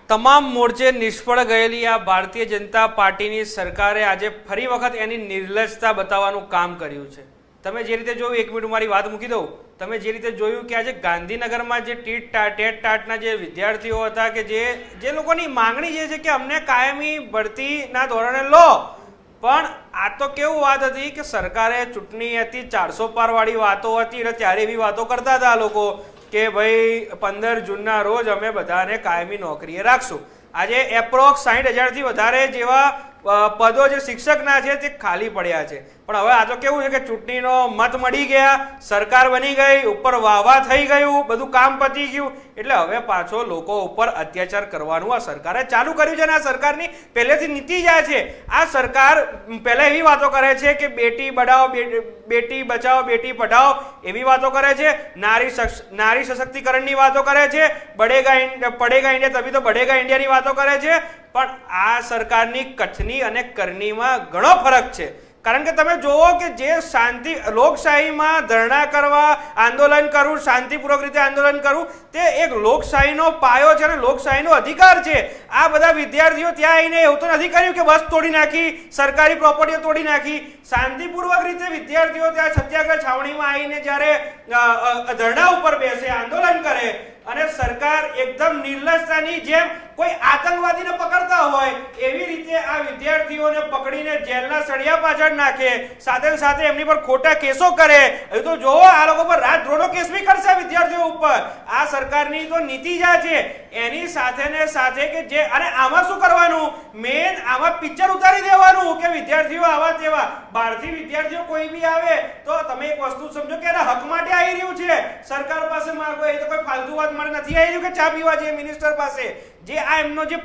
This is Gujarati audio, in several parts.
તમામ મોરચે નિષ્ફળ ગયેલી આ ભારતીય જનતા પાર્ટીની સરકારે આજે ફરી વખત એની નિર્લજ્જતા બતાવવાનું કામ કર્યું છે। તમે જે રીતે જોયું, એક મિનિટ મારી વાત મૂકી દઉં, તમે જે રીતે જોયું કે આજે ગાંધીનગરમાં જે ટેટ ટાટના જે વિદ્યાર્થીઓ હતા કે જે લોકોની માંગણી જે છે કે અમને કાયમી ભરતીના ધોરણે લો, પણ આ તો કેવું વાત હતી કે સરકારે ચૂંટણી હતી, 400 પારવાળી વાતો હતી, એટલે ત્યારે એવી વાતો કરતા હતા આ લોકો કે ભાઈ 15 જૂનના રોજ અમે બધાને કાયમી નોકરીએ રાખશું। આજે એપ્રોક્સ 60,000થી વધારે જેવા પદો જે શિક્ષકના છે તે ખાલી પડ્યા છે, પણ હવે આ તો કેવું છે કે ચૂંટણીનો મત મળી ગયા, સરકાર બની ગઈ, ઉપર વાહવા થઈ ગયું, બધું કામ પતી ગયું, એટલે હવે પાછો લોકો ઉપર અત્યાચાર કરવાનું આ સરકારે ચાલુ કર્યું છે। અને આ સરકારની પહેલેથી નીતિ જ આ છે। આ સરકાર પહેલા એવી વાતો કરે છે કે બેટી બચાવો, બેટી બચાવો, બેટી પઢાઓ એવી વાતો કરે છે, નારી સશક્તિકરણની વાતો કરે છે, પડેગા ઇન્ડિયા તभी તો बढ़ेगा ઇન્ડિયાની વાતો કરે છે, પણ આ સરકારની કથની અને કરણીમાં ઘણો ફરક છે। કારણ કે તમે જોવો કે જે શાંતિ લોકશાહીમાં ધરણા કરવા, આંદોલન કરવું, શાંતિપૂર્વક રીતે આંદોલન કરવું, તે એક લોકશાહીનો પાયો છે અને લોકશાહીનો અધિકાર છે। આ બધા વિદ્યાર્થીઓ ત્યાં આવીને એવું તો નથી કર્યું કે બસ તોડી નાખી, સરકારી પ્રોપર્ટીઓ તોડી નાખી। શાંતિપૂર્વક રીતે વિદ્યાર્થીઓ ત્યાં સત્યાગ્રહ છાવણીમાં આવીને જ્યારે ધરણા ઉપર બેસે, આંદોલન કરે, અને સરકાર એકદમ નિર્લજ્જતાની જેમ કોઈ આતંકવાદીને પકડતા હોય એવી રીતે આ વિદ્યાર્થીઓને પકડીને જેલના સળિયા પાછળ નાખે, સાથે સાથે એમની પર ખોટા કેસો કરે। હવે તો જોવો, આ લોકો પર રાજદ્રોહનો કેસ બી કરશે વિદ્યાર્થીઓ ઉપર। આ સરકારની તો નીતિ જ આ છે। એની સાથે ને સાથે કે જે, અને આમાં શું કરવાનું, મેન આમાં પિક્ચર ઉતારી દેવાનું કે વિદ્યાર્થીઓ આવા તેવા, બહારથી વિદ્યાર્થીઓ કોઈ બી આવે તો તમે એક વસ્તુ સમજો કે એના હક માટે આવી રહ્યું છે, સરકાર પાસે માંગો, એ તો કોઈ ફાલતુ વાત માટે નથી આવી રહ્યું કે ચા પીવા જઈએ મિનિસ્ટર પાસે। જે આ એમનો જે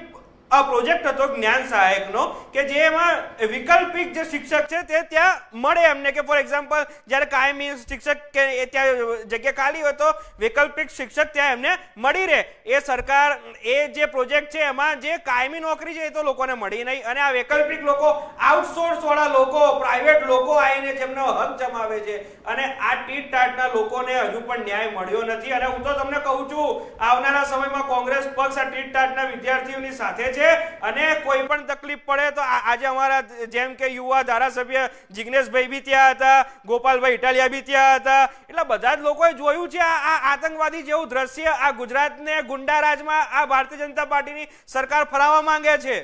પ્રોજેક્ટ હતો જ્ઞાન સહાયકનો, કે જેમાં વૈકલ્પિક જે શિક્ષક છે તે ત્યાં મળે એમને, કે ફોર એક્ઝામ્પલ જ્યારે કાયમી શિક્ષક કે ત્યાં જગ્યા ખાલી હોય તો વૈકલ્પિક શિક્ષક ત્યાં એમને મળી રહે। એ સરકાર એ જે પ્રોજેક્ટ છે એમાં જે કાયમી નોકરી છે એ તો લોકોને મળી નહીં, અને આ વૈકલ્પિક લોકો, આઉટસોર્સ વાળા લોકો, પ્રાઇવેટ લોકો આવીને જેમનો હક જમાવે છે, અને આ ટીટ ટાટના લોકોને હજુ પણ ન્યાય મળ્યો નથી। અને હું તો તમને કહું છું, આવનારા સમયમાં કોંગ્રેસ પક્ષ આ ટીટ ટાટના વિદ્યાર્થીઓની સાથે છે, અને કોઈ પણ તકલીફ પડે તો આજે અમારા જેમ કે યુવા ધારાસભ્ય જિગ્નેશભાઈ બી ત્યાં હતા, ગોપાલભાઈ ઇટાલિયા બી ત્યાં હતા, એટલે બધા જ લોકોએ જોયું છે આ આતંકવાદી જેવું દ્રશ્ય આ ગુજરાતને ગુંડા રાજમાં આ ભારતીય જનતા પાર્ટીની સરકાર ફરાવવા માંગે છે।